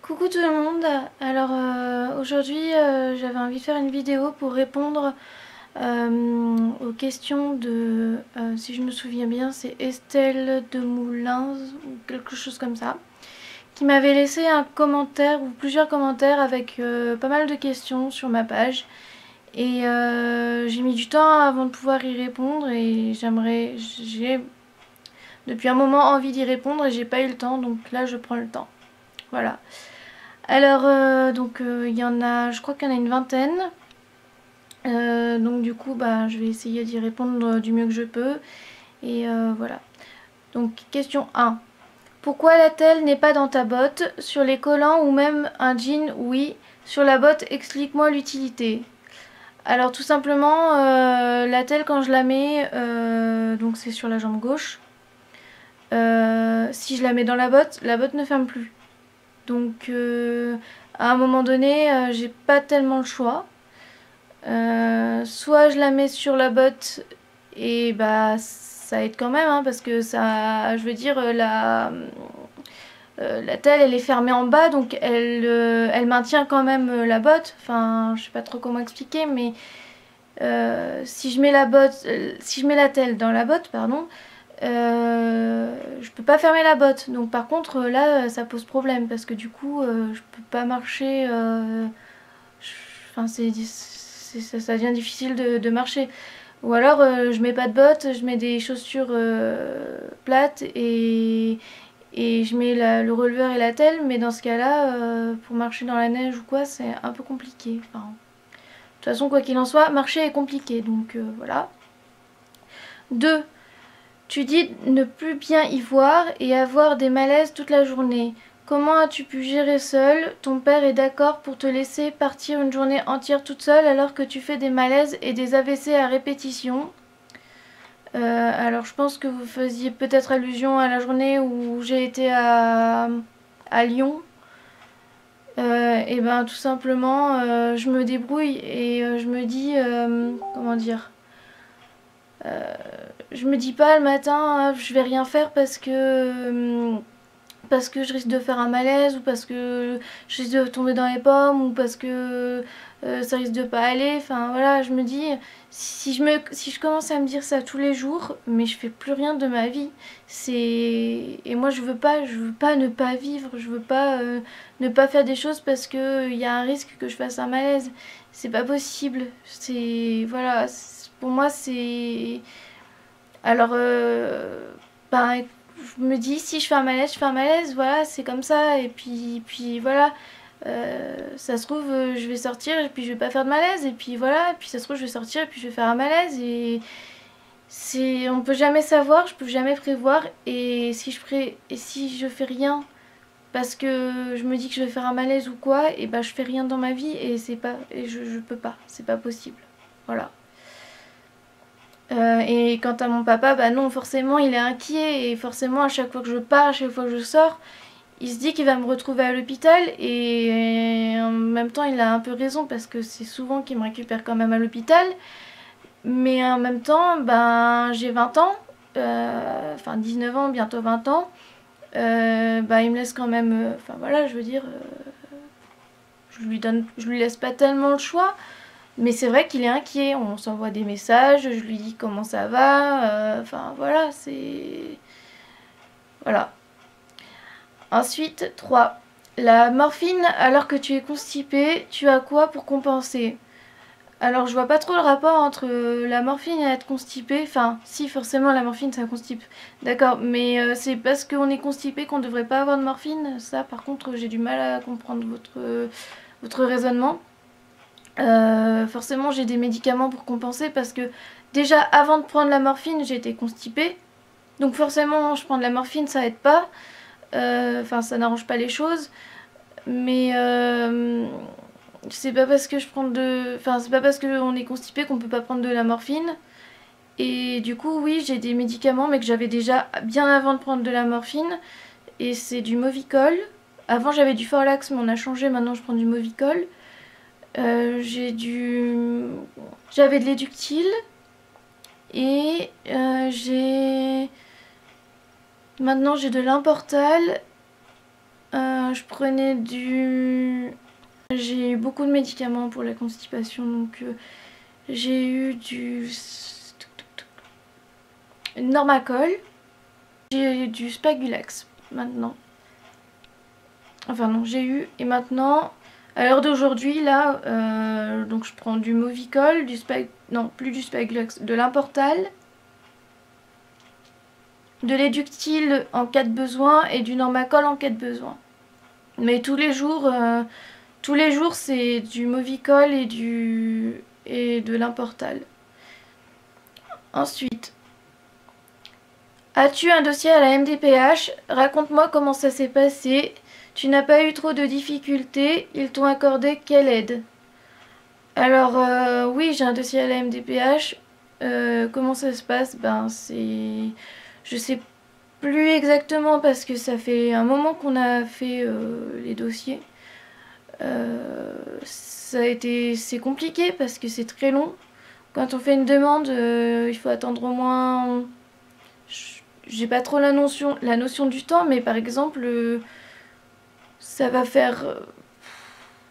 Coucou tout le monde. Alors aujourd'hui j'avais envie de faire une vidéo pour répondre aux questions de, si je me souviens bien, c'est Estelle de Moulins ou quelque chose comme ça, qui m'avait laissé un commentaire ou plusieurs commentaires avec pas mal de questions sur ma page. Et j'ai mis du temps avant de pouvoir y répondre et j'ai depuis un moment envie d'y répondre et j'ai pas eu le temps, donc là je prends le temps. Voilà. Alors, il y en a, je crois qu'il y en a une vingtaine. Donc du coup, bah, je vais essayer d'y répondre du mieux que je peux. Et voilà. Donc, question 1. Pourquoi la telle n'est pas dans ta botte? Sur les collants ou même un jean, oui. Sur la botte, explique-moi l'utilité. Alors tout simplement, la telle quand je la mets, donc c'est sur la jambe gauche. Si je la mets dans la botte ne ferme plus. Donc à un moment donné, j'ai pas tellement le choix. Soit je la mets sur la botte et bah ça aide quand même hein, parce que ça, je veux dire la telle elle est fermée en bas donc elle maintient quand même la botte. Enfin je sais pas trop comment expliquer mais si je mets si je mets la telle dans la botte pardon, je peux pas fermer la botte. Donc par contre là ça pose problème parce que du coup je peux pas marcher. Enfin ça devient difficile de marcher. Ou alors je mets pas de bottes, je mets des chaussures plates et je mets le releveur et la telle. Mais dans ce cas-là, pour marcher dans la neige ou quoi, c'est un peu compliqué. Enfin, de toute façon, quoi qu'il en soit, marcher est compliqué. Donc voilà. 2. Tu dis ne plus bien y voir et avoir des malaises toute la journée. Comment as-tu pu gérer seule? Ton père est d'accord pour te laisser partir une journée entière toute seule alors que tu fais des malaises et des AVC à répétition. Alors je pense que vous faisiez peut-être allusion à la journée où j'ai été à Lyon. Et ben tout simplement je me débrouille et je me dis comment dire, je me dis pas le matin je vais rien faire parce que je risque de faire un malaise ou parce que je risque de tomber dans les pommes ou parce que ça risque de pas aller. Enfin voilà, je me dis si je commence à me dire ça tous les jours, mais je fais plus rien de ma vie. Et moi je veux pas ne pas vivre, je veux pas ne pas faire des choses parce que il y a un risque que je fasse un malaise. C'est pas possible. C'est voilà, pour moi c'est alors ben je me dis si je fais un malaise, voilà, c'est comme ça. Et puis voilà, ça se trouve, je vais sortir et puis je vais pas faire de malaise. Et puis voilà, et puis ça se trouve, je vais sortir et puis je vais faire un malaise. On peut jamais savoir, je peux jamais prévoir. Et si je fais rien parce que je me dis que je vais faire un malaise ou quoi, et ben je fais rien dans ma vie et je peux pas, c'est pas possible. Voilà. Et quant à mon papa, bah non, forcément, il est inquiet. Et forcément, à chaque fois que je pars, à chaque fois que je sors, il se dit qu'il va me retrouver à l'hôpital. Et en même temps, il a un peu raison parce que c'est souvent qu'il me récupère quand même à l'hôpital. Mais en même temps, ben, j'ai 20 ans. Enfin, 19 ans, bientôt 20 ans. Bah, il me laisse quand même... Enfin, voilà, je veux dire... je lui laisse pas tellement le choix. Mais c'est vrai qu'il est inquiet, on s'envoie des messages, je lui dis comment ça va, enfin voilà, c'est... Voilà. Ensuite, 3. La morphine, alors que tu es constipé, tu as quoi pour compenser? Alors je vois pas trop le rapport entre la morphine et être constipé, enfin si forcément la morphine ça constipe, d'accord, mais c'est parce qu'on est constipé qu'on devrait pas avoir de morphine, ça par contre j'ai du mal à comprendre votre raisonnement. Forcément j'ai des médicaments pour compenser parce que déjà avant de prendre la morphine j'étais constipée. Donc forcément je prends de la morphine ça aide pas. Enfin ça n'arrange pas les choses. Mais c'est pas parce que je prends de. Enfin c'est pas parce qu'on est constipé qu'on peut pas prendre de la morphine. Et du coup oui j'ai des médicaments mais que j'avais déjà bien avant de prendre de la morphine. Et c'est du Movicol. Avant j'avais du Forlax mais on a changé, maintenant je prends du Movicol. J'avais de l'éductile et maintenant j'ai de l'Importal. je prenais du... J'ai eu beaucoup de médicaments pour la constipation, donc j'ai eu du Normacol, j'ai eu du Spagulax maintenant. Enfin non, j'ai eu, et maintenant, à l'heure d'aujourd'hui, là, donc je prends du Movicol, non, plus du Spagulax, de l'Importal, de l'Eductil en cas de besoin et du Normacol en cas de besoin. Mais tous les jours c'est du Movicol et de l'Importal. Ensuite, as-tu un dossier à la MDPH? Raconte-moi comment ça s'est passé. Tu n'as pas eu trop de difficultés. Ils t'ont accordé quelle aide? Alors, oui, j'ai un dossier à la MDPH. Comment ça se passe? Je sais plus exactement parce que ça fait un moment qu'on a fait les dossiers. C'est compliqué parce que c'est très long. Quand on fait une demande, il faut attendre au moins... J'ai pas trop la notion du temps, mais par exemple, ça va faire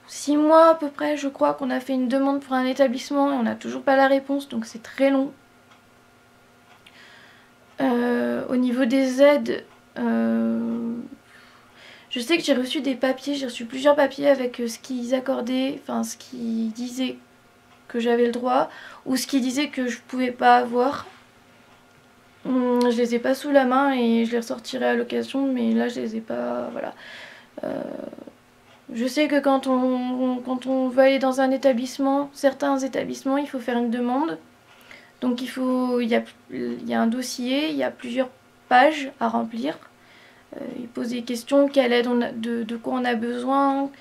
6 mois à peu près, je crois, qu'on a fait une demande pour un établissement et on n'a toujours pas la réponse, donc c'est très long. Au niveau des aides, je sais que j'ai reçu des papiers, j'ai reçu plusieurs papiers avec ce qu'ils accordaient, enfin ce qu'ils disaient que j'avais le droit, ou ce qu'ils disaient que je pouvais pas avoir. Je les ai pas sous la main et je les ressortirai à l'occasion, mais là je les ai pas, voilà. Je sais que quand on veut aller dans un établissement, certains établissements, il faut faire une demande. Donc il y a un dossier, il y a plusieurs pages à remplir. Il pose des questions, quelle aide de quoi on a besoin,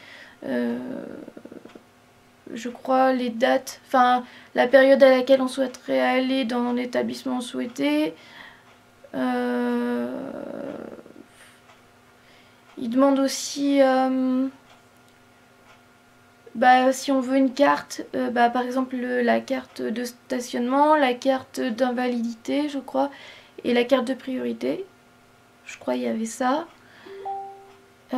je crois les dates, enfin la période à laquelle on souhaiterait aller dans l'établissement souhaité. Il demande aussi si on veut une carte, par exemple la carte de stationnement, la carte d'invalidité je crois, et la carte de priorité. Je crois qu'il y avait ça. Et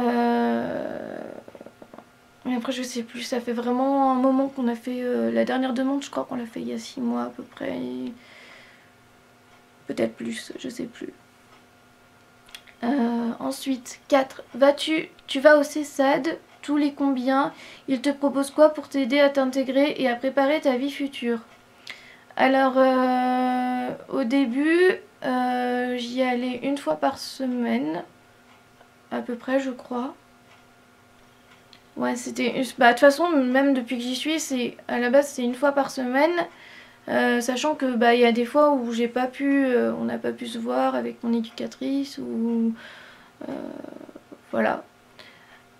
après je sais plus, ça fait vraiment un moment qu'on a fait la dernière demande, je crois qu'on l'a fait il y a 6 mois à peu près. Peut-être plus, je sais plus. Ensuite, 4. Tu vas au CESAD, tous les combien? Ils te proposent quoi pour t'aider à t'intégrer et à préparer ta vie future? Alors, au début, j'y allais une fois par semaine, à peu près, je crois. Ouais, c'était... de toute façon, même depuis que j'y suis, à la base, c'est une fois par semaine. Sachant que il y a des fois où j'ai pas pu, on n'a pas pu se voir avec mon éducatrice ou voilà.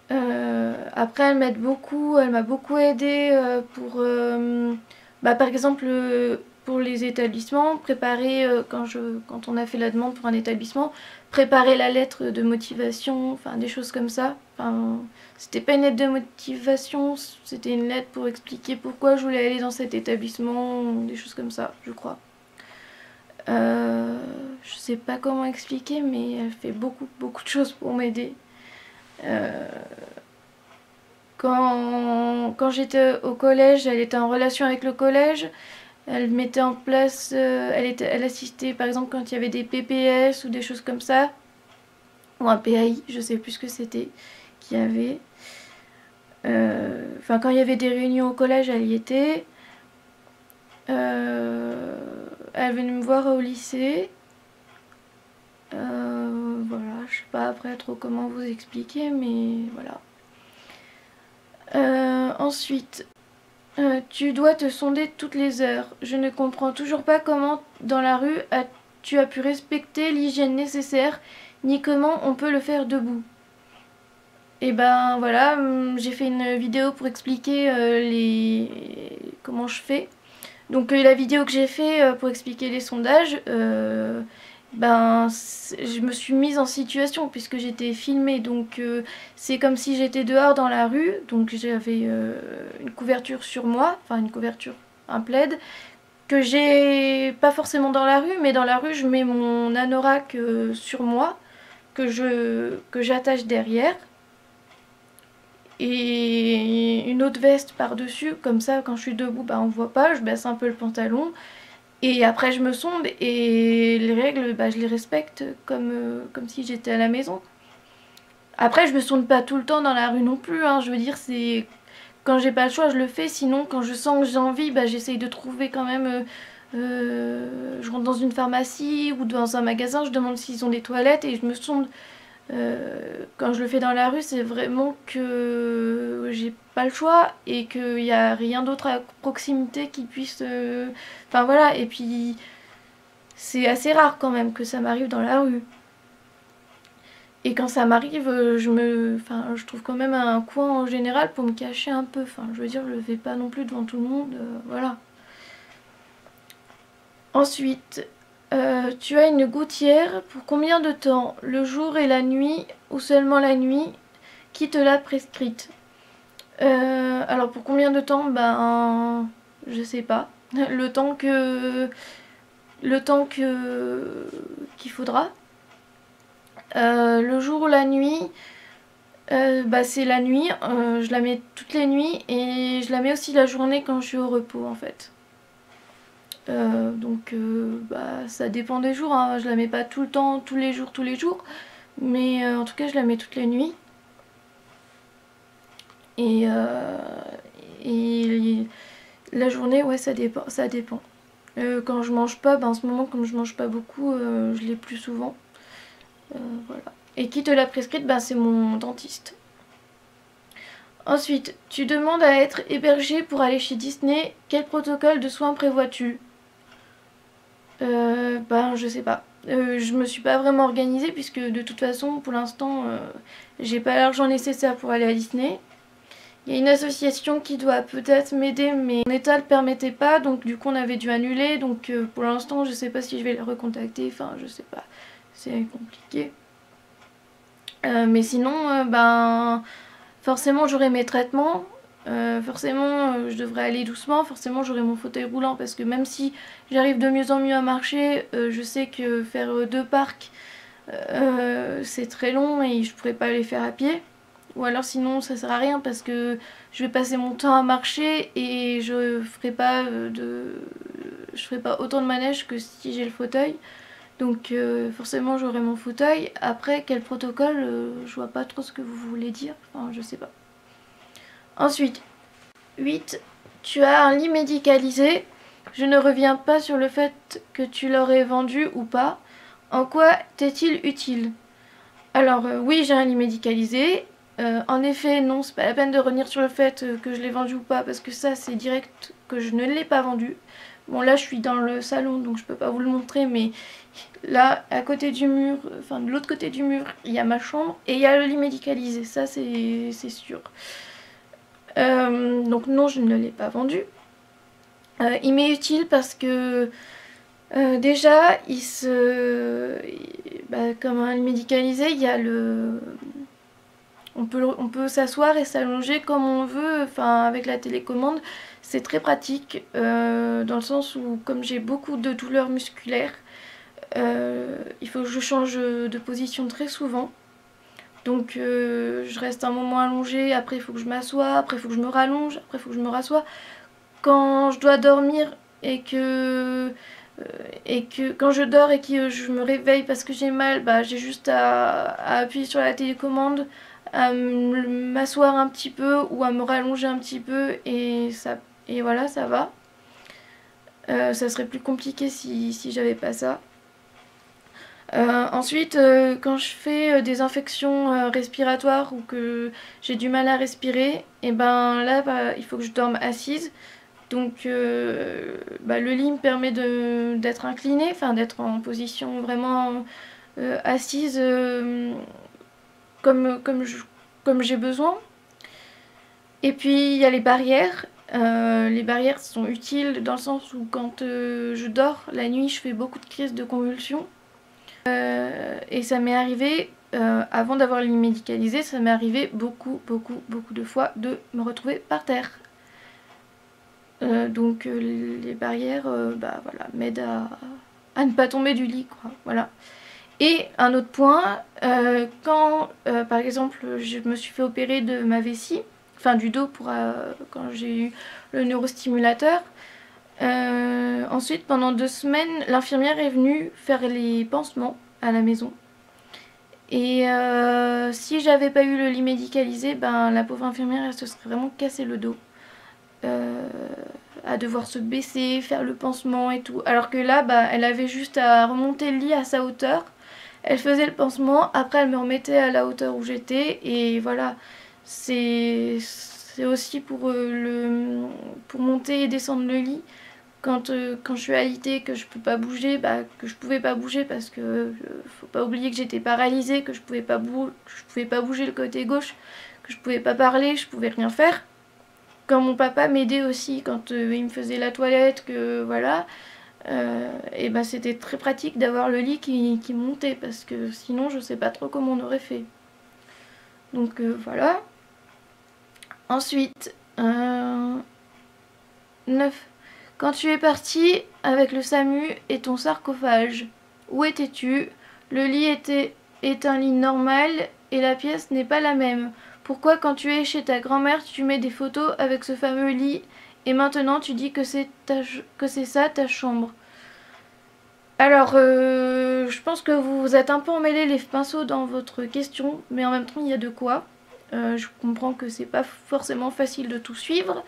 Après elle m'a beaucoup aidée pour par exemple pour les établissements, préparer quand on a fait la demande pour un établissement, préparer la lettre de motivation, enfin des choses comme ça. Enfin, c'était pas une lettre de motivation, c'était une lettre pour expliquer pourquoi je voulais aller dans cet établissement, des choses comme ça, je crois. Je sais pas comment expliquer, mais elle fait beaucoup de choses pour m'aider. Quand j'étais au collège, elle était en relation avec le collège. Elle mettait en place, elle assistait par exemple quand il y avait des PPS ou des choses comme ça. Ou un PAI, je sais plus ce que c'était qu'il y avait. Enfin, quand il y avait des réunions au collège, elle y était. Elle venait me voir au lycée. Voilà, je sais pas après trop comment vous expliquer, mais voilà. Ensuite, tu dois te sonder toutes les heures. Je ne comprends toujours pas comment dans la rue tu as pu respecter l'hygiène nécessaire, ni comment on peut le faire debout. Et ben voilà, j'ai fait une vidéo pour expliquer comment je fais. Donc la vidéo que j'ai fait pour expliquer les sondages, je me suis mise en situation puisque j'étais filmée, donc c'est comme si j'étais dehors dans la rue, donc j'avais une couverture sur moi, enfin une couverture, un plaid, que j'ai pas forcément dans la rue, mais dans la rue je mets mon anorak sur moi, que j'attache derrière. et une autre veste par-dessus, comme ça quand je suis debout bah on voit pas, je baisse un peu le pantalon et après je me sonde et les règles bah je les respecte comme si j'étais à la maison. Après je me sonde pas tout le temps dans la rue non plus, hein, je veux dire c'est quand j'ai pas le choix je le fais, sinon quand je sens que j'ai envie bah j'essaye de trouver quand même je rentre dans une pharmacie ou dans un magasin, je demande s'ils ont des toilettes et je me sonde. Quand je le fais dans la rue, c'est vraiment que j'ai pas le choix et qu'il n'y a rien d'autre à proximité qui puisse. Enfin voilà, et puis c'est assez rare quand même que ça m'arrive dans la rue. Et quand ça m'arrive, je trouve quand même un coin en général pour me cacher un peu. Enfin, je veux dire, je le fais pas non plus devant tout le monde, voilà. Ensuite, tu as une gouttière pour combien de temps? Le jour et la nuit ou seulement la nuit? Qui te l'a prescrite? Alors pour combien de temps? Ben je sais pas. Le temps que qu'il faudra. Le jour ou la nuit, bah c'est la nuit. Je la mets toutes les nuits et je la mets aussi la journée quand je suis au repos en fait. Donc bah ça dépend des jours, hein. Je la mets pas tout le temps, tous les jours, mais en tout cas je la mets toutes les nuits. Et, et la journée, ouais, ça dépend. Ça dépend. Quand je mange pas, ben en ce moment, comme je mange pas beaucoup, je l'ai plus souvent. Voilà. Et qui te l'a prescrite? Ben c'est mon dentiste. Ensuite, tu demandes à être hébergé pour aller chez Disney. Quel protocole de soins prévois-tu? Ben je sais pas. Je me suis pas vraiment organisée puisque de toute façon, pour l'instant, j'ai pas l'argent nécessaire pour aller à Disney. Il y a une association qui doit peut-être m'aider, mais mon état ne le permettait pas, donc du coup on avait dû annuler. Donc pour l'instant, je sais pas si je vais les recontacter, enfin je sais pas, c'est compliqué. Mais sinon, ben forcément j'aurai mes traitements, forcément je devrais aller doucement, forcément j'aurai mon fauteuil roulant parce que même si j'arrive de mieux en mieux à marcher, je sais que faire 2 parcs c'est très long et je pourrais pas les faire à pied. Ou alors sinon ça sert à rien parce que je vais passer mon temps à marcher et je ferai pas autant de manège que si j'ai le fauteuil. Donc forcément j'aurai mon fauteuil. Après quel protocole, je vois pas trop ce que vous voulez dire. Enfin je sais pas. Ensuite, 8. Tu as un lit médicalisé. Je ne reviens pas sur le fait que tu l'aurais vendu ou pas. En quoi t'est-il utile? Alors oui, j'ai un lit médicalisé. En effet, non, c'est pas la peine de revenir sur le fait que je l'ai vendu ou pas, parce que ça, c'est direct que je ne l'ai pas vendu. Bon, là, je suis dans le salon, donc je peux pas vous le montrer, mais là, à côté du mur, enfin de l'autre côté du mur, il y a ma chambre et il y a le lit médicalisé, ça, c'est sûr. Donc non, je ne l'ai pas vendu. Il m'est utile parce que déjà, comme un lit médicalisé, il y a le... On peut s'asseoir et s'allonger comme on veut, enfin avec la télécommande, c'est très pratique dans le sens où comme j'ai beaucoup de douleurs musculaires, il faut que je change de position très souvent. Donc je reste un moment allongée, après il faut que je m'assoie, après il faut que je me rallonge, après il faut que je me rassoie. Quand je dois dormir et que quand je dors et que je me réveille parce que j'ai mal, bah, j'ai juste à appuyer sur la télécommande, à m'asseoir un petit peu ou à me rallonger un petit peu et voilà, ça va. Ça serait plus compliqué si j'avais pas ça. Ensuite, quand je fais des infections respiratoires ou que j'ai du mal à respirer, et ben là, bah, il faut que je dorme assise. Donc le lit me permet d'être inclinée, enfin d'être en position vraiment assise comme j'ai besoin. Et puis il y a les barrières. Les barrières sont utiles dans le sens où quand je dors la nuit, je fais beaucoup de crises de convulsions. Et ça m'est arrivé, avant d'avoir le lit médicalisé, ça m'est arrivé beaucoup de fois de me retrouver par terre. Donc les barrières bah, voilà, m'aident à ne pas tomber du lit, quoi. Voilà. Et un autre point, quand par exemple je me suis fait opérer de ma vessie, enfin du dos quand j'ai eu le neurostimulateur, ensuite pendant 2 semaines l'infirmière est venue faire les pansements à la maison. Et si j'avais pas eu le lit médicalisé, ben la pauvre infirmière elle se serait vraiment cassé le dos. À devoir se baisser, faire le pansement et tout. Alors que là, bah, elle avait juste à remonter le lit à sa hauteur. Elle faisait le pansement, après elle me remettait à la hauteur où j'étais. Et voilà, c'est aussi pour monter et descendre le lit. Quand je suis alitée, que je peux pas bouger, bah, que je pouvais pas bouger parce que faut pas oublier que j'étais paralysée, que je pouvais pas bouger le côté gauche, que je pouvais pas parler, je pouvais rien faire. Quand mon papa m'aidait aussi, quand il me faisait la toilette, que voilà, et ben c'était très pratique d'avoir le lit qui montait parce que sinon je sais pas trop comment on aurait fait. Donc voilà. Ensuite, 9. Quand tu es parti avec le SAMU et ton sarcophage, où étais-tu? Le lit est un lit normal et la pièce n'est pas la même. Pourquoi quand tu es chez ta grand-mère tu mets des photos avec ce fameux lit et maintenant tu dis que c'est ça ta chambre? Alors, je pense que vous êtes un peu emmêlés les pinceaux dans votre question, mais en même temps il y a de quoi. Je comprends que c'est pas forcément facile de tout suivre.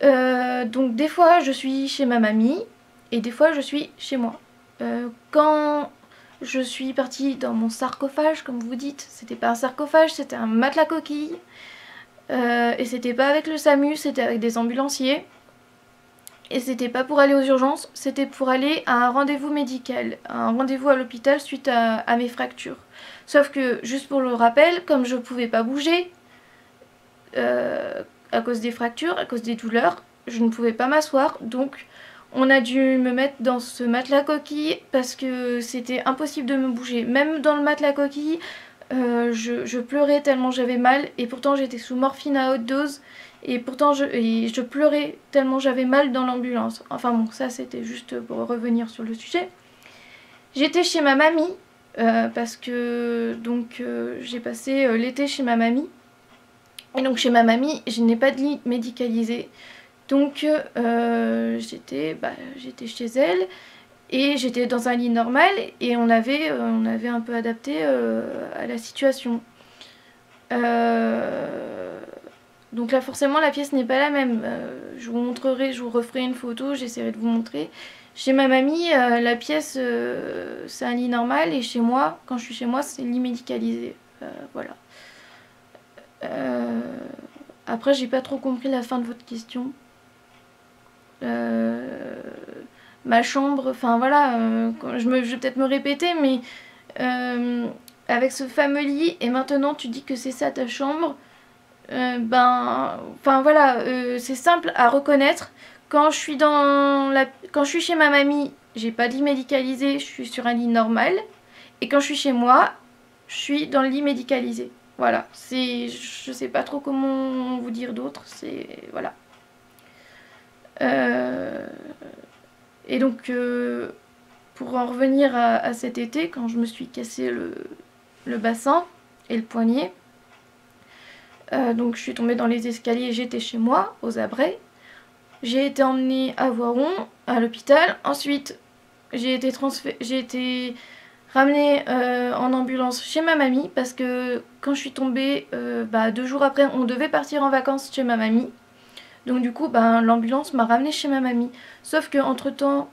Donc des fois je suis chez ma mamie et des fois je suis chez moi. Quand je suis partie dans mon sarcophage, comme vous dites, c'était pas un sarcophage, c'était un matelas coquille. Et c'était pas avec le SAMU, c'était avec des ambulanciers. Et c'était pas pour aller aux urgences, c'était pour aller à un rendez-vous médical, un rendez-vous à l'hôpital suite à mes fractures. Sauf que, juste pour le rappel, comme je pouvais pas bouger, à cause des fractures, à cause des douleurs, je ne pouvais pas m'asseoir, donc on a dû me mettre dans ce matelas coquille parce que c'était impossible de me bouger. Même dans le matelas coquille, je pleurais tellement j'avais mal, et pourtant j'étais sous morphine à haute dose, et pourtant je pleurais tellement j'avais mal dans l'ambulance. Enfin bon, ça c'était juste pour revenir sur le sujet. J'étais chez ma mamie, parce que donc j'ai passé l'été chez ma mamie. Et donc chez ma mamie, je n'ai pas de lit médicalisé. Donc j'étais chez elle et j'étais dans un lit normal et on avait un peu adapté à la situation. Donc là forcément la pièce n'est pas la même. Je vous montrerai, je vous referai une photo, j'essaierai de vous montrer. Chez ma mamie, la pièce c'est un lit normal et chez moi, quand je suis chez moi, c'est un lit médicalisé. Voilà. Après, j'ai pas trop compris la fin de votre question. Ma chambre, enfin voilà, je vais peut-être me répéter, mais avec ce fameux lit, et maintenant tu dis que c'est ça ta chambre, enfin voilà, c'est simple à reconnaître. Quand je suis chez ma mamie, j'ai pas de lit médicalisé, je suis sur un lit normal, et quand je suis chez moi, je suis dans le lit médicalisé. Voilà, je sais pas trop comment vous dire d'autre, voilà. Et donc, pour en revenir à cet été, quand je me suis cassé le bassin et le poignet, donc je suis tombée dans les escaliers, j'étais chez moi, aux Abrets. J'ai été emmenée à Voiron, à l'hôpital. Ensuite, j'ai été ramenée en ambulance chez ma mamie parce que quand je suis tombée, 2 jours après, on devait partir en vacances chez ma mamie. Donc du coup, l'ambulance m'a ramenée chez ma mamie. Sauf que entre temps,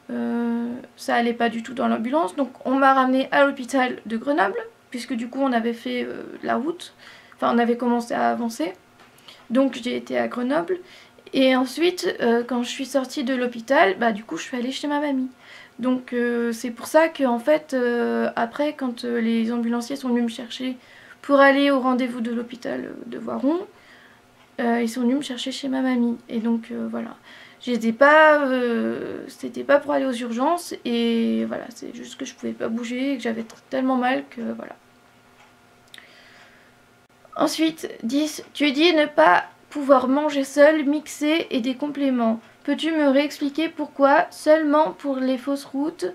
ça allait pas du tout dans l'ambulance. Donc on m'a ramenée à l'hôpital de Grenoble, puisque du coup on avait fait la route. Enfin, on avait commencé à avancer. Donc j'ai été à Grenoble. Et ensuite, quand je suis sortie de l'hôpital, du coup je suis allée chez ma mamie. Donc c'est pour ça que en fait, après, quand les ambulanciers sont venus me chercher pour aller au rendez-vous de l'hôpital de Voiron, ils sont venus me chercher chez ma mamie. Et donc voilà, c'était pas pour aller aux urgences, et voilà, c'est juste que je pouvais pas bouger et que j'avais tellement mal que voilà. Ensuite, 10. Tu dis ne pas pouvoir manger seul, mixer et des compléments. Peux-tu me réexpliquer pourquoi seulement pour les fausses routes?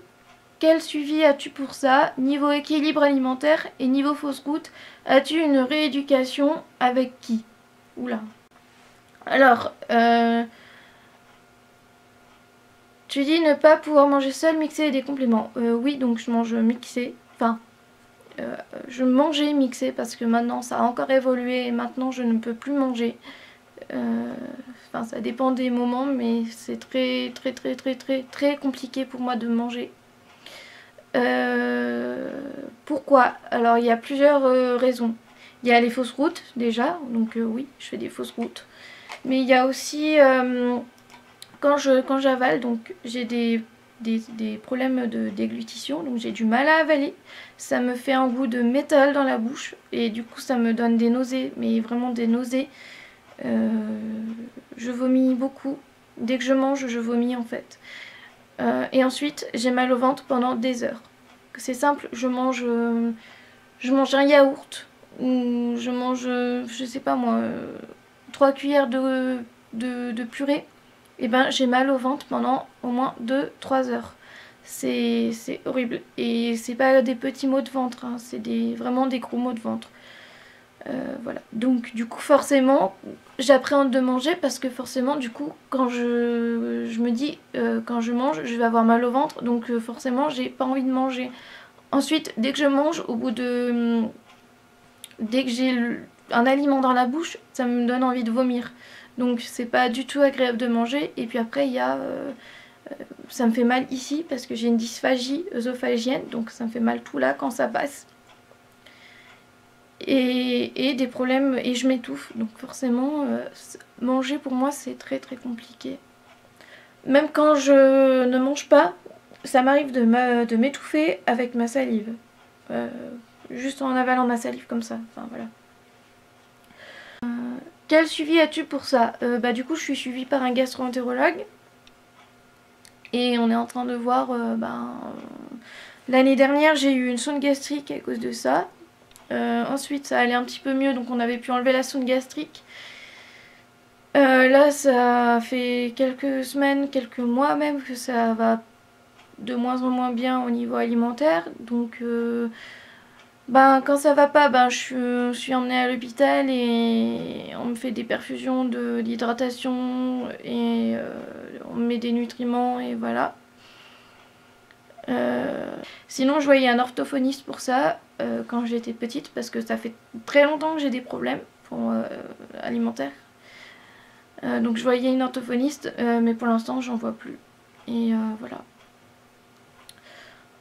quel suivi as-tu pour ça? Niveau équilibre alimentaire et niveau fausse route, as-tu une rééducation avec qui? Oula. Alors, tu dis ne pas pouvoir manger seul, mixé et des compléments. Oui, donc je mange mixé. Enfin, je mangeais mixé parce que maintenant ça a encore évolué et maintenant je ne peux plus manger. Enfin, ça dépend des moments, mais c'est très compliqué pour moi de manger. Pourquoi? Alors, il y a plusieurs raisons. Il y a les fausses routes déjà, donc oui, je fais des fausses routes. Mais il y a aussi quand j'avale, donc j'ai des problèmes de déglutition, donc j'ai du mal à avaler. Ça me fait un goût de métal dans la bouche et du coup ça me donne des nausées, mais vraiment des nausées. Je vomis beaucoup. Dès que je mange, je vomis en fait. Et ensuite, j'ai mal au ventre pendant des heures. C'est simple, je mange un yaourt ou je mange, je sais pas moi, 3 cuillères de purée. Et ben j'ai mal au ventre pendant au moins 2-3 heures. C'est horrible. Et c'est pas des petits maux de ventre, hein, c'est vraiment des gros maux de ventre. Voilà. Donc du coup forcément j'appréhende de manger parce que forcément du coup quand je me dis quand je mange je vais avoir mal au ventre, donc forcément j'ai pas envie de manger. Ensuite dès que je mange, dès que j'ai un aliment dans la bouche, ça me donne envie de vomir. Donc c'est pas du tout agréable de manger. Et puis après il y a ça me fait mal ici parce que j'ai une dysphagie œsophagienne, donc ça me fait mal tout là quand ça passe. Et des problèmes, et je m'étouffe, donc forcément manger pour moi c'est très compliqué. Même quand je ne mange pas, ça m'arrive de m'étouffer avec ma salive, juste en avalant ma salive comme ça, enfin voilà. Quel suivi as-tu pour ça? Bah du coup je suis suivie par un gastro-entérologue et on est en train de voir, l'année dernière j'ai eu une sonde gastrique à cause de ça. Ensuite ça allait un petit peu mieux, donc on avait pu enlever la sonde gastrique. Là ça fait quelques semaines, quelques mois même que ça va de moins en moins bien au niveau alimentaire. Donc quand ça va pas, je suis emmenée à l'hôpital et on me fait des perfusions d'hydratation et on me met des nutriments et voilà. Sinon je voyais un orthophoniste pour ça quand j'étais petite parce que ça fait très longtemps que j'ai des problèmes alimentaires. Donc je voyais une orthophoniste mais pour l'instant j'en vois plus. Et voilà.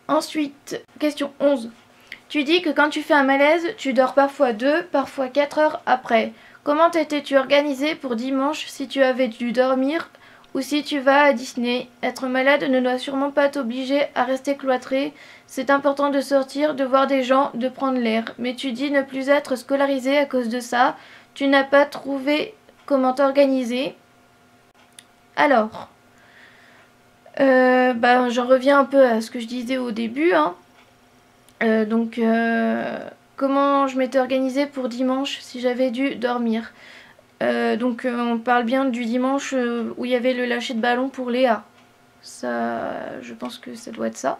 Ensuite, question 11. Tu dis que quand tu fais un malaise, tu dors parfois 2, parfois 4 heures après. Comment t'étais-tu organisé pour dimanche si tu avais dû dormir ou si tu vas à Disney? Être malade ne doit sûrement pas t'obliger à rester cloîtré. C'est important de sortir, de voir des gens, de prendre l'air. Mais tu dis ne plus être scolarisé à cause de ça. Tu n'as pas trouvé comment t'organiser. Alors, j'en reviens un peu à ce que je disais au début, hein. Comment je m'étais organisée pour dimanche si j'avais dû dormir. On parle bien du dimanche où il y avait le lâcher de ballon pour Léa. Ça, je pense que ça doit être ça.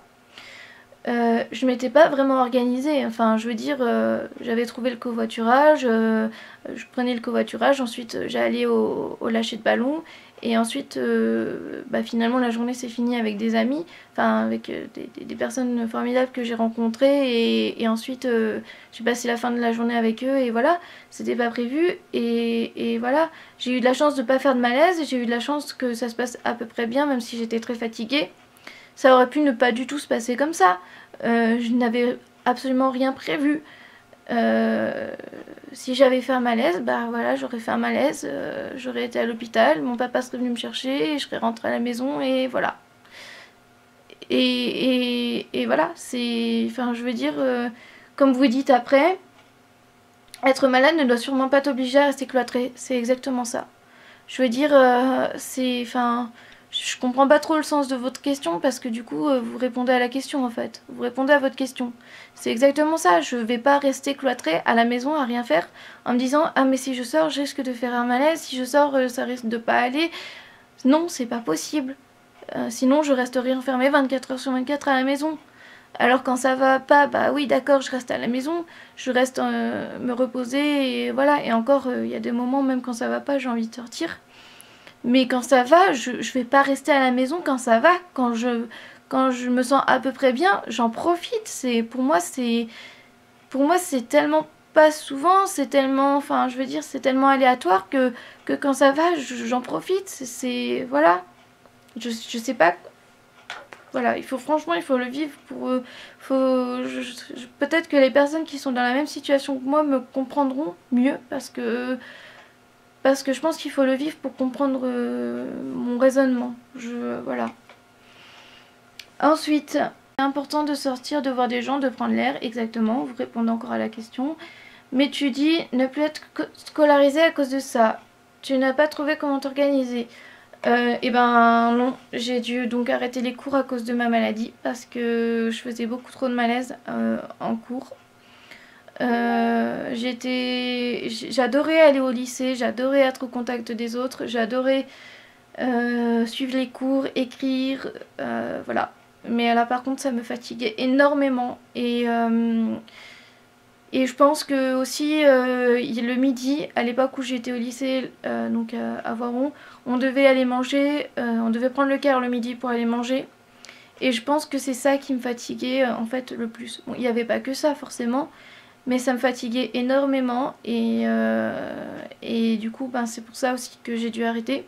Je m'étais pas vraiment organisée, enfin je veux dire, j'avais trouvé le covoiturage, je prenais le covoiturage, ensuite j'allais au lâcher de ballon et ensuite finalement la journée s'est finie avec des amis, enfin avec des personnes formidables que j'ai rencontrées et ensuite j'ai passé la fin de la journée avec eux et voilà, c'était pas prévu et voilà, j'ai eu de la chance de pas faire de malaise, j'ai eu de la chance que ça se passe à peu près bien même si j'étais très fatiguée. Ça aurait pu ne pas du tout se passer comme ça. Je n'avais absolument rien prévu. Si j'avais fait un malaise, voilà, j'aurais fait un malaise, j'aurais été à l'hôpital, mon papa serait venu me chercher, je serais rentrée à la maison et voilà. Et voilà, c'est... Enfin, je veux dire, comme vous dites après, être malade ne doit sûrement pas t'obliger à rester cloîtré. C'est exactement ça. Je veux dire, c'est... Enfin... Je comprends pas trop le sens de votre question parce que du coup vous répondez à la question en fait. Vous répondez à votre question. C'est exactement ça. Je vais pas rester cloîtrée à la maison à rien faire en me disant ah mais si je sors je risque de faire un malaise, si je sors ça risque de pas aller. Non, c'est pas possible. Sinon je resterai enfermée 24 heures sur 24 à la maison. Alors quand ça va pas, bah oui d'accord, je reste à la maison, je reste me reposer et voilà. Et encore, il y a des moments même quand ça va pas, j'ai envie de sortir. Mais quand ça va, je vais pas rester à la maison quand ça va. Quand je me sens à peu près bien, j'en profite. Pour moi c'est tellement pas souvent, c'est tellement, enfin je veux dire, c'est tellement aléatoire que quand ça va, j'en profite. C'est voilà. Je sais pas. Voilà, franchement, il faut le vivre pour. Peut-être que les personnes qui sont dans la même situation que moi me comprendront mieux parce que je pense qu'il faut le vivre pour comprendre mon raisonnement. Voilà. Ensuite, c'est important de sortir, de voir des gens, de prendre l'air, exactement, vous répondez encore à la question. Mais tu dis ne plus être scolarisé à cause de ça. Tu n'as pas trouvé comment t'organiser. Et ben non, j'ai dû donc arrêter les cours à cause de ma maladie parce que je faisais beaucoup trop de malaise en cours. J'adorais aller au lycée, j'adorais être au contact des autres, j'adorais suivre les cours, écrire, voilà. Mais là par contre ça me fatiguait énormément et je pense que aussi le midi, à l'époque où j'étais au lycée, donc à Voiron, on devait aller manger, on devait prendre le car le midi pour aller manger. Et je pense que c'est ça qui me fatiguait en fait le plus. Bon, il n'y avait pas que ça forcément, mais ça me fatiguait énormément et du coup ben, c'est pour ça aussi que j'ai dû arrêter.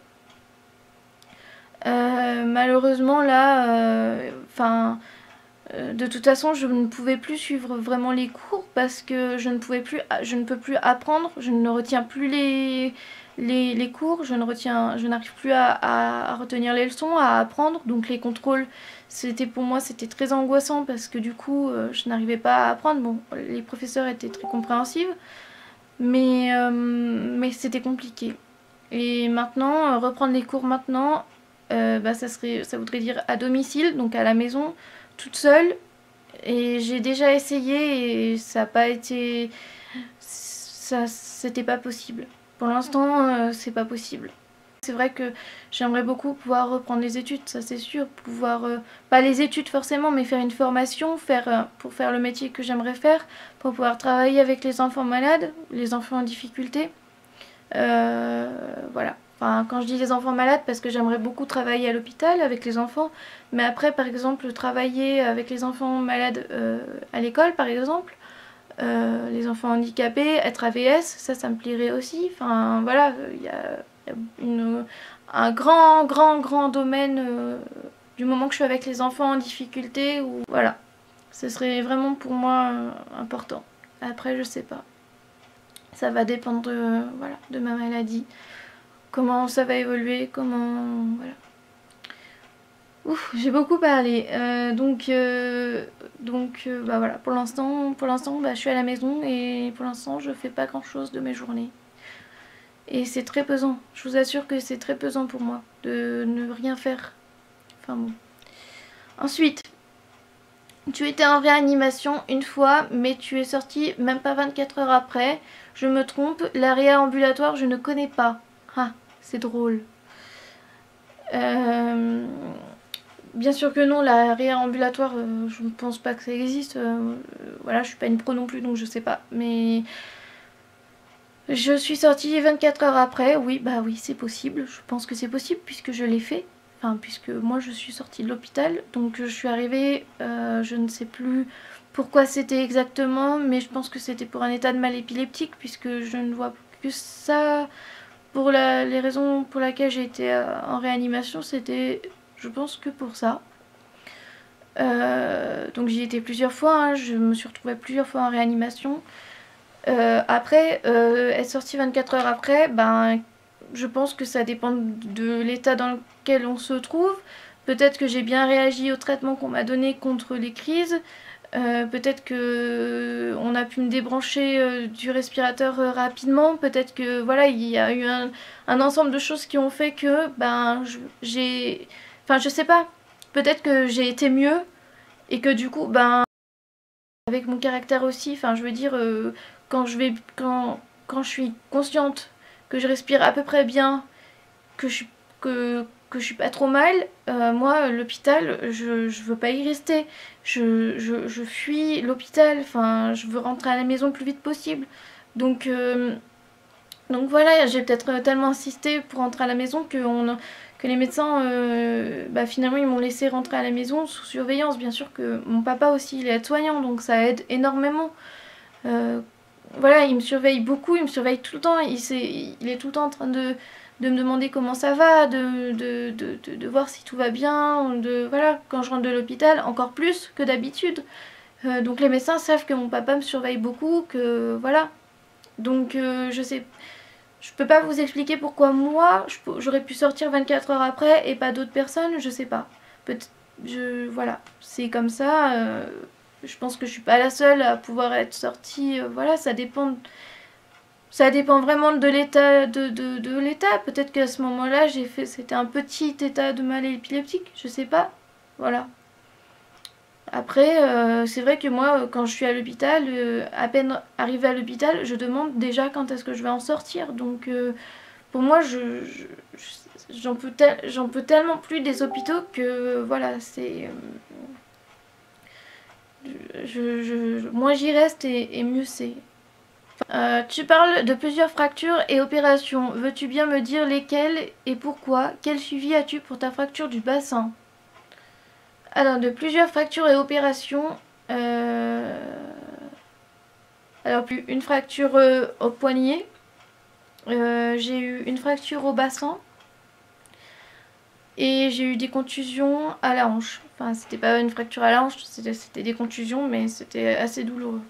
Malheureusement là, de toute façon je ne pouvais plus suivre vraiment les cours parce que je ne peux plus apprendre, je ne retiens plus les cours, je n'arrive plus à retenir les leçons, à apprendre, donc les contrôles pour moi c'était très angoissant parce que du coup je n'arrivais pas à apprendre. Bon, les professeurs étaient très compréhensifs mais c'était compliqué. Et maintenant, reprendre les cours maintenant, bah, ça voudrait dire à domicile, donc à la maison, toute seule. Et j'ai déjà essayé et ça n'a pas été... C'était pas possible. Pour l'instant, c'est pas possible. C'est vrai que j'aimerais beaucoup pouvoir reprendre les études, ça c'est sûr. Pouvoir, pas les études forcément, mais faire une formation, pour faire le métier que j'aimerais faire, pour pouvoir travailler avec les enfants malades, les enfants en difficulté. Voilà. Enfin, quand je dis les enfants malades, parce que j'aimerais beaucoup travailler à l'hôpital avec les enfants, mais après, par exemple, travailler avec les enfants malades à l'école, par exemple, les enfants handicapés, être AVS, ça me plairait aussi. Enfin, voilà, il y a un grand domaine du moment que je suis avec les enfants en difficulté, ou voilà, ce serait vraiment pour moi important. Après, je sais pas. Ça va dépendre voilà, de ma maladie. Comment ça va évoluer, voilà. Ouf, j'ai beaucoup parlé. Bah voilà, pour l'instant, bah, je suis à la maison et pour l'instant, je fais pas grand chose de mes journées. Et c'est très pesant. Je vous assure que c'est très pesant pour moi de ne rien faire. Enfin bon. Ensuite, tu étais en réanimation une fois, mais tu es sortie même pas 24 heures après. Je me trompe, la réa ambulatoire, je ne connais pas. Ah, c'est drôle. Bien sûr que non, la réa ambulatoire, je ne pense pas que ça existe. Voilà, je suis pas une pro non plus, donc je sais pas. Mais je suis sortie 24 heures après. Oui, bah oui, c'est possible. Je pense que c'est possible puisque je l'ai fait. Enfin, puisque moi je suis sortie de l'hôpital. Donc je suis arrivée, je ne sais plus pourquoi c'était exactement, mais je pense que c'était pour un état de mal épileptique puisque je ne vois que ça. Pour les raisons pour lesquelles j'ai été en réanimation, c'était, je pense, que pour ça. Donc j'y étais plusieurs fois, hein, je me suis retrouvée plusieurs fois en réanimation. Après, être sortie 24 heures après, ben, je pense que ça dépend de l'état dans lequel on se trouve. Peut-être que j'ai bien réagi au traitement qu'on m'a donné contre les crises. Peut-être que on a pu me débrancher du respirateur rapidement. Peut-être que voilà, il y a eu un ensemble de choses qui ont fait que ben enfin je sais pas. Peut-être que j'ai été mieux et que du coup ben avec mon caractère aussi. Enfin je veux dire quand je suis consciente que je respire à peu près bien, que que je suis pas trop mal, moi l'hôpital, je veux pas y rester. Je fuis l'hôpital, enfin je veux rentrer à la maison le plus vite possible. Donc, donc voilà, j'ai peut-être tellement insisté pour rentrer à la maison que les médecins, bah, finalement ils m'ont laissé rentrer à la maison sous surveillance. Bien sûr que mon papa aussi il est aide-soignant, donc ça aide énormément. Euh, voilà, il me surveille beaucoup, il me surveille tout le temps, il est tout le temps en train de me demander comment ça va, de voir si tout va bien, voilà, quand je rentre de l'hôpital, encore plus que d'habitude. Donc les médecins savent que mon papa me surveille beaucoup, que voilà. Donc je peux pas vous expliquer pourquoi moi, j'aurais pu sortir 24 heures après et pas d'autres personnes, je sais pas. Peut-être, voilà, c'est comme ça. Je pense que je suis pas la seule à pouvoir être sortie. Voilà, ça dépend vraiment de l'état de l'état. Peut-être qu'à ce moment-là, c'était un petit état de mal épileptique, je sais pas. Voilà. Après, c'est vrai que moi, quand je suis à l'hôpital, à peine arrivée à l'hôpital, je demande déjà quand est-ce que je vais en sortir. Donc, pour moi, j'en peux tellement plus des hôpitaux que voilà, moins j'y reste et mieux c'est. Tu parles de plusieurs fractures et opérations. Veux-tu bien me dire lesquelles et pourquoi? Quel suivi as-tu pour ta fracture du bassin? Alors, de plusieurs fractures et opérations. Alors, une fracture au poignet. J'ai eu une fracture au bassin. Et j'ai eu des contusions à la hanche. Enfin, c'était pas une fracture à la hanche, c'était des contusions, mais c'était assez douloureux.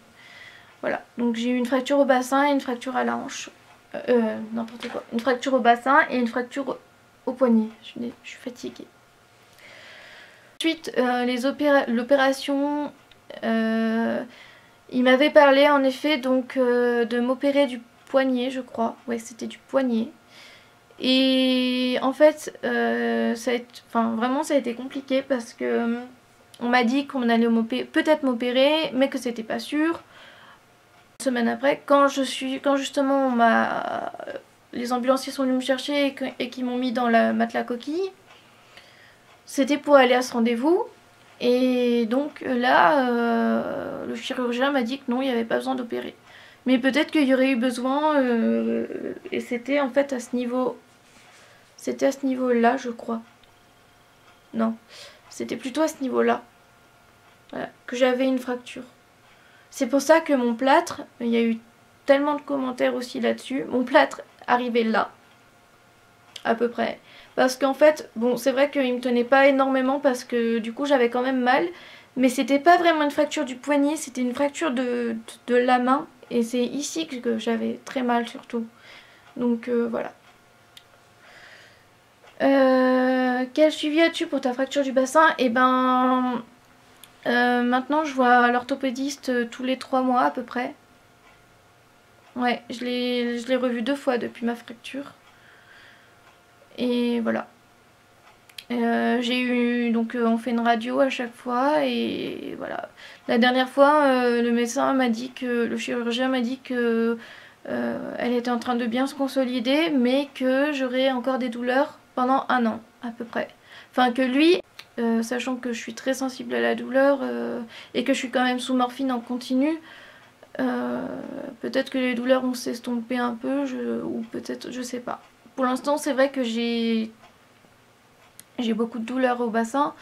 Voilà, donc j'ai eu une fracture au bassin et une fracture à la hanche. N'importe quoi. Une fracture au bassin et une fracture au poignet. Je suis fatiguée. Ensuite, l'opération, il m'avait parlé en effet donc de m'opérer du poignet, je crois. Ouais, c'était du poignet. Et en fait, vraiment ça a été compliqué parce que on m'a dit qu'on allait peut-être m'opérer, mais que c'était pas sûr. Une semaine après, quand justement les ambulanciers sont venus me chercher et qu'ils m'ont mis dans la matelas coquille, c'était pour aller à ce rendez-vous. Et donc là, le chirurgien m'a dit que non, il n'y avait pas besoin d'opérer. Mais peut-être qu'il y aurait eu besoin, et c'était en fait à ce niveau. C'était à ce niveau-là, je crois. Non, c'était plutôt à ce niveau-là, voilà, que j'avais une fracture. C'est pour ça que mon plâtre, il y a eu tellement de commentaires aussi là-dessus. Mon plâtre arrivait là, à peu près. Parce qu'en fait, bon, c'est vrai qu'il me tenait pas énormément parce que du coup j'avais quand même mal. Mais c'était pas vraiment une fracture du poignet, c'était une fracture de la main. Et c'est ici que j'avais très mal surtout. Donc voilà. Quel suivi as-tu pour ta fracture du bassin? Eh ben, maintenant je vois l'orthopédiste tous les 3 mois à peu près. Ouais, je l'ai revu 2 fois depuis ma fracture. Et voilà. J'ai eu donc on fait une radio à chaque fois et voilà. La dernière fois, le chirurgien m'a dit que elle était en train de bien se consolider, mais que j'aurais encore des douleurs pendant 1 an à peu près. Enfin que lui, sachant que je suis très sensible à la douleur et que je suis quand même sous morphine en continu, peut-être que les douleurs vont s'estomper un peu, ou peut-être, je sais pas. Pour l'instant, c'est vrai que j'ai beaucoup de douleurs au bassin.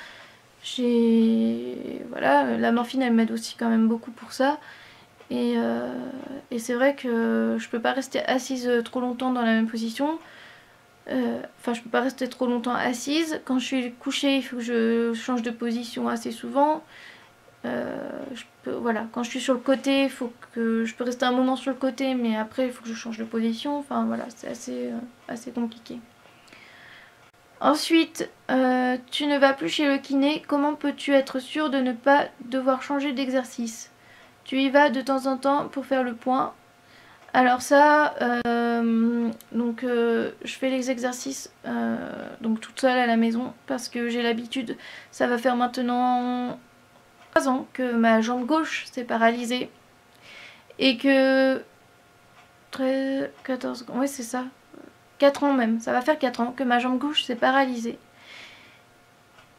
Voilà, la morphine elle m'aide aussi quand même beaucoup pour ça. Et c'est vrai que je peux pas rester assise trop longtemps dans la même position. Enfin, je peux pas rester trop longtemps assise. Quand je suis couchée, il faut que je change de position assez souvent. Voilà, quand je suis sur le côté, il faut que je peux rester un moment sur le côté, mais après il faut que je change de position. Enfin voilà, c'est assez compliqué. Ensuite, tu ne vas plus chez le kiné. Comment peux-tu être sûr de ne pas devoir changer d'exercice? Tu y vas de temps en temps pour faire le point. Alors ça, donc je fais les exercices donc toute seule à la maison parce que j'ai l'habitude. Ça va faire maintenant 3 ans que ma jambe gauche s'est paralysée et que 13, 14, ouais c'est ça, 4 ans même, ça va faire 4 ans que ma jambe gauche s'est paralysée.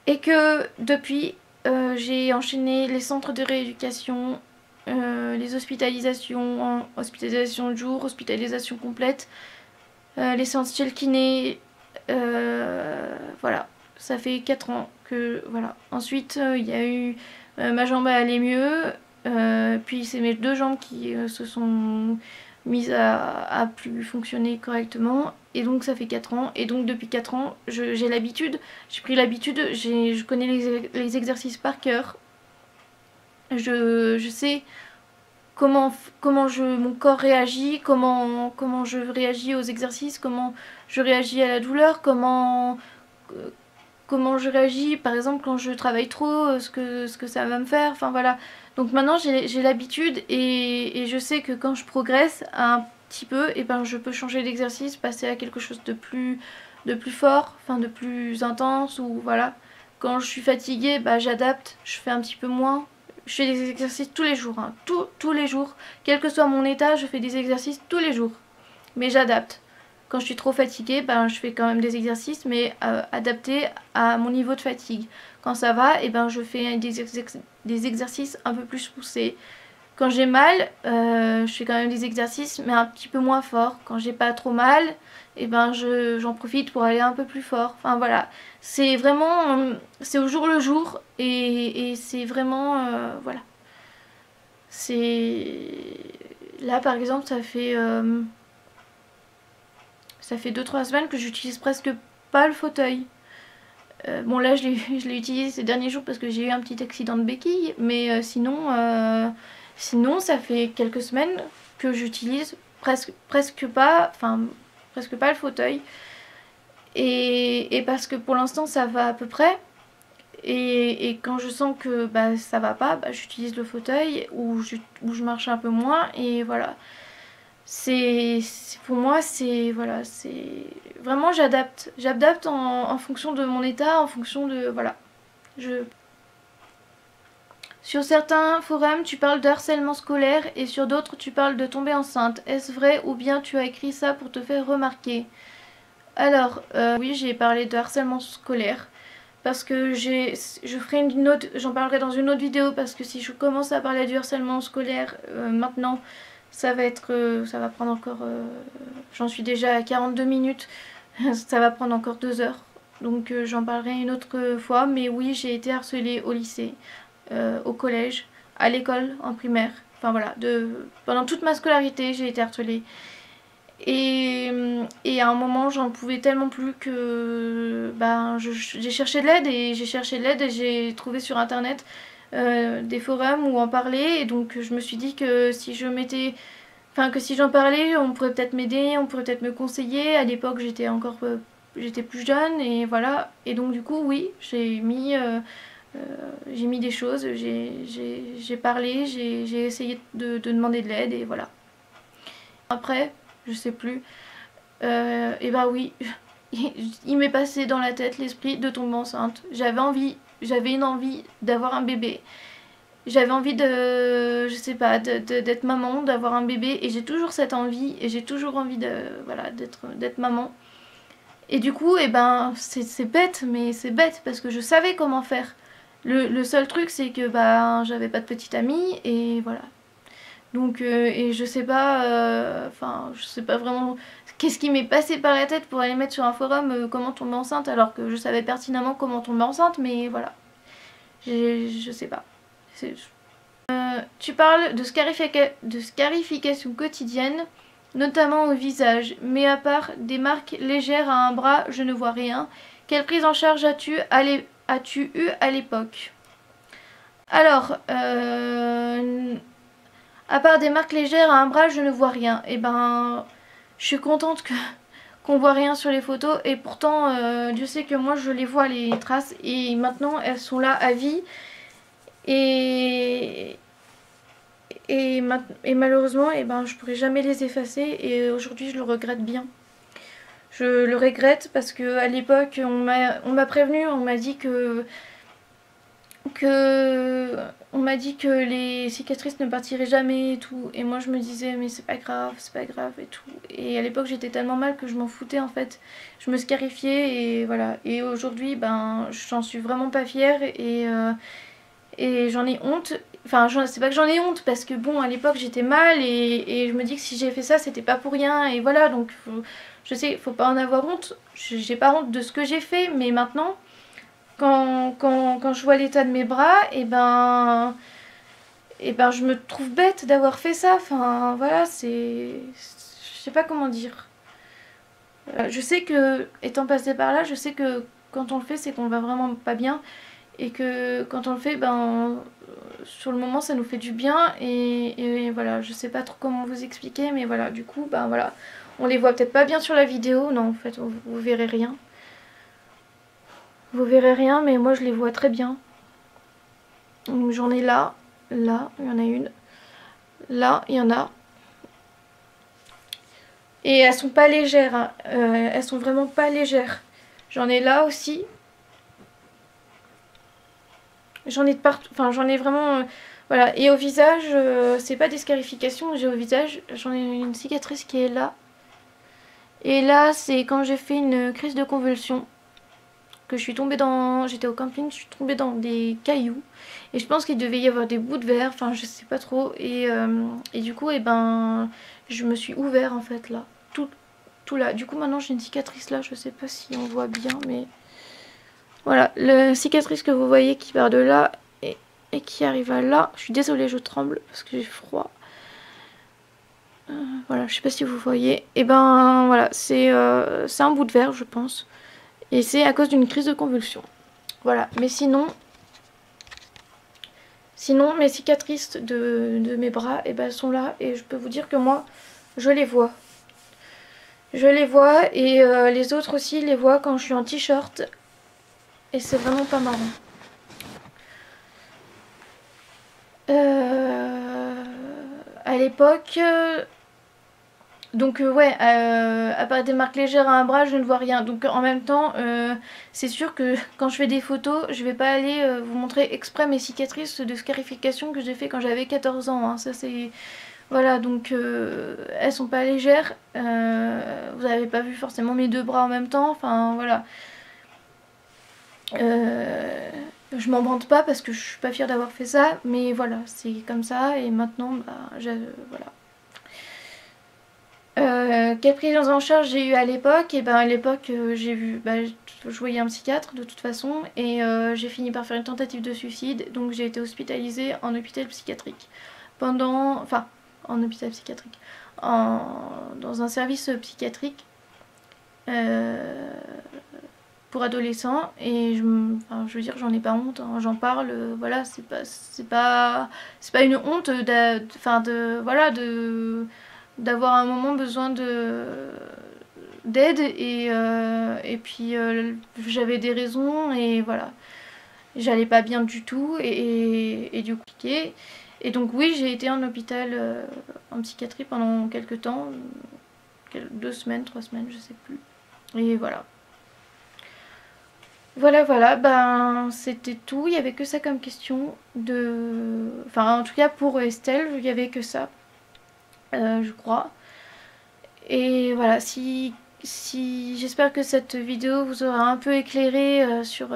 Et que depuis, j'ai enchaîné les centres de rééducation, les hospitalisations, hospitalisation de jour, hospitalisation complète, les séances chez le kiné, voilà, ça fait 4 ans que, voilà. Ensuite, il y a eu, ma jambe allait mieux, puis c'est mes 2 jambes qui se sont mises à plus fonctionner correctement, et donc ça fait 4 ans, et donc depuis 4 ans, j'ai l'habitude, j'ai pris l'habitude, je connais les exercices par cœur, je sais comment mon corps réagit, comment je réagis aux exercices, comment je réagis à la douleur, comment je réagis par exemple quand je travaille trop, ce que ça va me faire, enfin voilà. Donc maintenant j'ai l'habitude et je sais que quand je progresse un petit peu, et ben je peux changer d'exercice, passer à quelque chose de plus fort, enfin de plus intense, ou voilà. Quand je suis fatiguée, bah, j'adapte, je fais un petit peu moins. Je fais des exercices tous les jours, hein. Tous les jours. Quel que soit mon état, je fais des exercices tous les jours. Mais j'adapte. Quand je suis trop fatiguée, ben, je fais quand même des exercices, mais adaptés à mon niveau de fatigue. Quand ça va, et ben, je fais des exercices un peu plus poussés. Quand j'ai mal, je fais quand même des exercices, mais un petit peu moins fort. Quand j'ai pas trop mal, et ben, j'en profite pour aller un peu plus fort. Enfin voilà, c'est vraiment, c'est au jour le jour, et c'est vraiment, voilà. C'est là par exemple, ça fait 2-3 semaines que j'utilise presque pas le fauteuil. Bon là je l'ai utilisé ces derniers jours parce que j'ai eu un petit accident de béquille, mais sinon ça fait quelques semaines que j'utilise presque pas le fauteuil. Et parce que pour l'instant ça va à peu près. Et quand je sens que bah, ça va pas, bah, j'utilise le fauteuil ou je marche un peu moins, et voilà. Pour moi, c'est voilà, c'est vraiment j'adapte en fonction de mon état, en fonction de voilà. Sur certains forums, tu parles de harcèlement scolaire et sur d'autres, tu parles de tomber enceinte. Est-ce vrai ou bien tu as écrit ça pour te faire remarquer? Alors, oui, j'ai parlé de harcèlement scolaire parce que j'en parlerai dans une autre vidéo, parce que si je commence à parler du harcèlement scolaire maintenant, ça va prendre encore, j'en suis déjà à 42 minutes, ça va prendre encore 2 heures. Donc j'en parlerai une autre fois, mais oui, j'ai été harcelée au lycée, au collège, à l'école, en primaire. Enfin voilà, pendant toute ma scolarité, j'ai été harcelée. Et à un moment, j'en pouvais tellement plus que ben, j'ai cherché de l'aide, et j'ai trouvé sur internet des forums où en parler, et donc je me suis dit que si j'en parlais, on pourrait peut-être m'aider, on pourrait peut-être me conseiller. À l'époque, j'étais plus jeune, et voilà. Et donc du coup, oui, j'ai mis des choses, j'ai parlé, j'ai essayé de demander de l'aide, et voilà. Après, je sais plus. Et bah oui, il m'est passé dans la tête l'esprit de tomber enceinte. J'avais une envie d'avoir un bébé. J'avais envie je sais pas, d'être maman, d'avoir un bébé, et j'ai toujours cette envie, et j'ai toujours envie voilà, d'être maman. Et du coup, et ben, c'est bête, mais c'est bête parce que je savais comment faire. Le seul truc, c'est que ben, j'avais pas de petite amie, et voilà. Donc, et je sais pas, je sais pas vraiment qu'est-ce qui m'est passé par la tête pour aller mettre sur un forum comment tomber enceinte, alors que je savais pertinemment comment tomber enceinte, mais voilà, je sais pas. Tu parles de scarification quotidienne, notamment au visage, mais à part des marques légères à un bras, je ne vois rien. Quelle prise en charge as-tu eu à l'époque? Alors, à part des marques légères à un bras, je ne vois rien. Et ben, je suis contente qu'on voit rien sur les photos. Et pourtant, Dieu sait que moi, je les vois, les traces. Et maintenant, elles sont là à vie. Et malheureusement, et ben, je pourrai jamais les effacer. Et aujourd'hui, je le regrette bien. Je le regrette parce que à l'époque, on m'a prévenu, on m'a dit que on m'a dit que les cicatrices ne partiraient jamais et tout, et moi je me disais mais c'est pas grave et tout, et à l'époque j'étais tellement mal que je m'en foutais en fait, je me scarifiais et voilà, et aujourd'hui ben j'en suis vraiment pas fière et j'en ai honte, enfin c'est pas que j'en ai honte parce que bon à l'époque j'étais mal et je me dis que si j'ai fait ça c'était pas pour rien et voilà, donc je sais faut pas en avoir honte, j'ai pas honte de ce que j'ai fait, mais maintenant quand je vois l'état de mes bras, et ben je me trouve bête d'avoir fait ça. Enfin voilà, je sais pas comment dire. Je sais que, étant passé par là, je sais que quand on le fait, c'est qu'on va vraiment pas bien. Et que quand on le fait, ben sur le moment, ça nous fait du bien. Et voilà, je sais pas trop comment vous expliquer, mais voilà, du coup, ben voilà. On les voit peut-être pas bien sur la vidéo. Non, en fait, vous verrez rien. Vous verrez rien, mais moi je les vois très bien. J'en ai là, là, il y en a une. Là, il y en a. Et elles sont pas légères, hein. Elles sont vraiment pas légères. J'en ai là aussi. J'en ai de partout. Enfin, j'en ai vraiment. Voilà. Et au visage, c'est pas des scarifications. J'ai au visage, j'en ai une cicatrice qui est là. Et là, c'est quand j'ai fait une crise de convulsion. Que je suis tombée dans. J'étais au camping, je suis tombée dans des cailloux. Et je pense qu'il devait y avoir des bouts de verre. Enfin, je sais pas trop. Et du coup, je me suis ouvert en fait là. Tout là. Du coup, maintenant j'ai une cicatrice là. Je sais pas si on voit bien, mais voilà. La cicatrice que vous voyez qui part de là et qui arrive à là. Je suis désolée, je tremble parce que j'ai froid. Voilà, je sais pas si vous voyez. Et ben voilà, c'est un bout de verre, je pense. Et c'est à cause d'une crise de convulsion. Voilà, mais sinon mes cicatrices de mes bras, et ben, sont là. Et je peux vous dire que moi, je les vois. Je les vois et les autres aussi les voient quand je suis en t-shirt. Et c'est vraiment pas marrant. À l'époque... Donc ouais, à part des marques légères à un bras, je ne vois rien. Donc en même temps, c'est sûr que quand je fais des photos, je vais pas aller vous montrer exprès mes cicatrices de scarification que j'ai fait quand j'avais 14 ans. Hein. Ça c'est... Voilà, donc elles sont pas légères. Vous avez pas vu forcément mes deux bras en même temps. Enfin voilà. Je m'en vante pas parce que je suis pas fière d'avoir fait ça. Mais voilà, c'est comme ça. Et maintenant, voilà. Quelle prise en charge j'ai eu à l'époque? Et ben à l'époque j'ai vu, je voyais un psychiatre de toute façon et j'ai fini par faire une tentative de suicide, donc j'ai été hospitalisée en hôpital psychiatrique enfin en hôpital psychiatrique, dans un service psychiatrique euh, pour adolescents et je veux dire j'en ai pas honte, hein, j'en parle, voilà c'est pas une honte voilà d'avoir un moment besoin d'aide et puis j'avais des raisons et voilà, j'allais pas bien du tout et du coup et donc oui j'ai été en hôpital en psychiatrie pendant quelques temps, 2 semaines, 3 semaines, je sais plus, et voilà, ben c'était tout, il y avait que ça comme question enfin en tout cas pour Estelle, il y avait que ça, je crois. Et voilà, si j'espère que cette vidéo vous aura un peu éclairé sur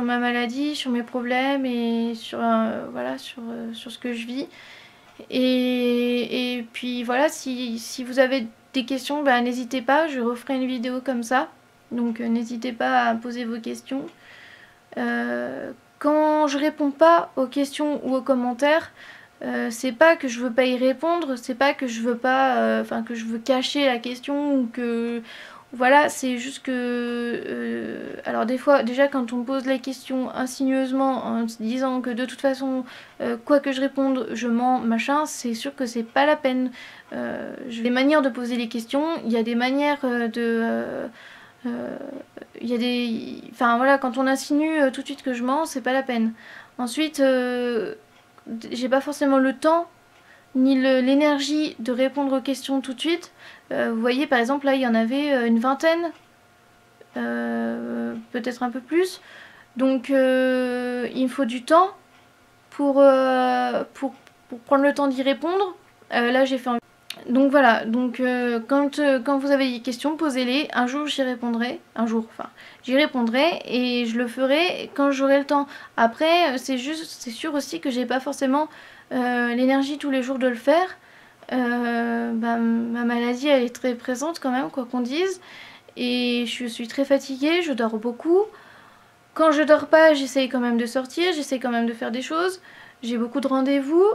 ma maladie, sur mes problèmes et sur ce que je vis. Et puis voilà, si vous avez des questions, n'hésitez pas, je referai une vidéo comme ça. Donc n'hésitez pas à poser vos questions. Quand je réponds pas aux questions ou aux commentaires, c'est pas que je veux pas y répondre, c'est pas que je veux pas, que je veux cacher la question ou que voilà, c'est juste que alors des fois déjà quand on me pose la question insigneusement en se disant que de toute façon quoi que je réponde je mens machin, c'est sûr que c'est pas la peine. Des manières de poser les questions, il y a des manières il y a des... Enfin voilà, quand on insinue tout de suite que je mens, c'est pas la peine. Ensuite, j'ai pas forcément le temps ni l'énergie de répondre aux questions tout de suite. Vous voyez, par exemple, là, il y en avait une vingtaine, peut-être un peu plus. Donc il me faut du temps pour prendre le temps d'y répondre. Là j'ai fait un... Donc voilà, donc quand vous avez des questions, posez-les. Un jour j'y répondrai, j'y répondrai et je le ferai quand j'aurai le temps. Après, c'est sûr aussi que j'ai pas forcément l'énergie tous les jours de le faire. Ma maladie elle est très présente quand même, quoi qu'on dise. Et je suis très fatiguée, je dors beaucoup. Quand je dors pas, j'essaye quand même de sortir, j'essaye quand même de faire des choses. J'ai beaucoup de rendez-vous,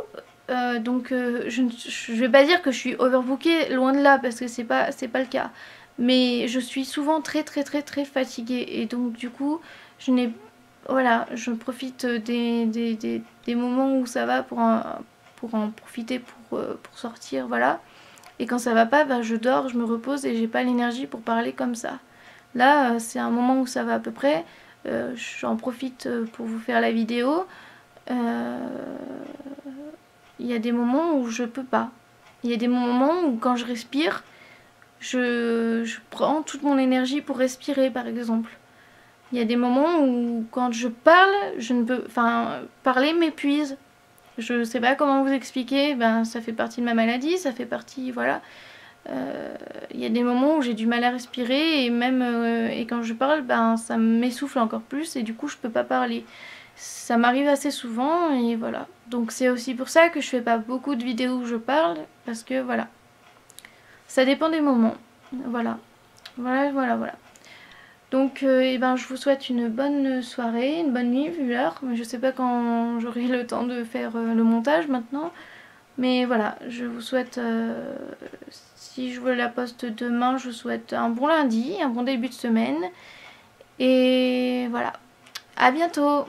donc je vais pas dire que je suis overbookée, loin de là, parce que c'est pas le cas. Mais je suis souvent très très très très fatiguée et donc du coup, voilà, je profite des moments où ça va pour en profiter pour sortir, voilà. Et quand ça va pas, ben, je dors, je me repose et j'ai pas l'énergie pour parler comme ça. Là, c'est un moment où ça va à peu près. J'en profite pour vous faire la vidéo. Euh, Il y a des moments où je peux pas. Il y a des moments où quand je respire, je prends toute mon énergie pour respirer, par exemple. Il y a des moments où quand je parle, je ne peux... Enfin, parler m'épuise. Je sais pas comment vous expliquer, ben ça fait partie de ma maladie, ça fait partie, voilà. Il y a des moments où j'ai du mal à respirer et même et quand je parle, ben ça m'essouffle encore plus et du coup je peux pas parler. Ça m'arrive assez souvent et voilà. Donc c'est aussi pour ça que je fais pas beaucoup de vidéos où je parle parce que voilà. Ça dépend des moments. Voilà. Voilà. Donc eh ben, je vous souhaite une bonne soirée, une bonne nuit vu l'heure. Mais je sais pas quand j'aurai le temps de faire le montage maintenant. Mais voilà, je vous souhaite, si je vous la poste demain, je vous souhaite un bon lundi, un bon début de semaine. Et voilà, à bientôt!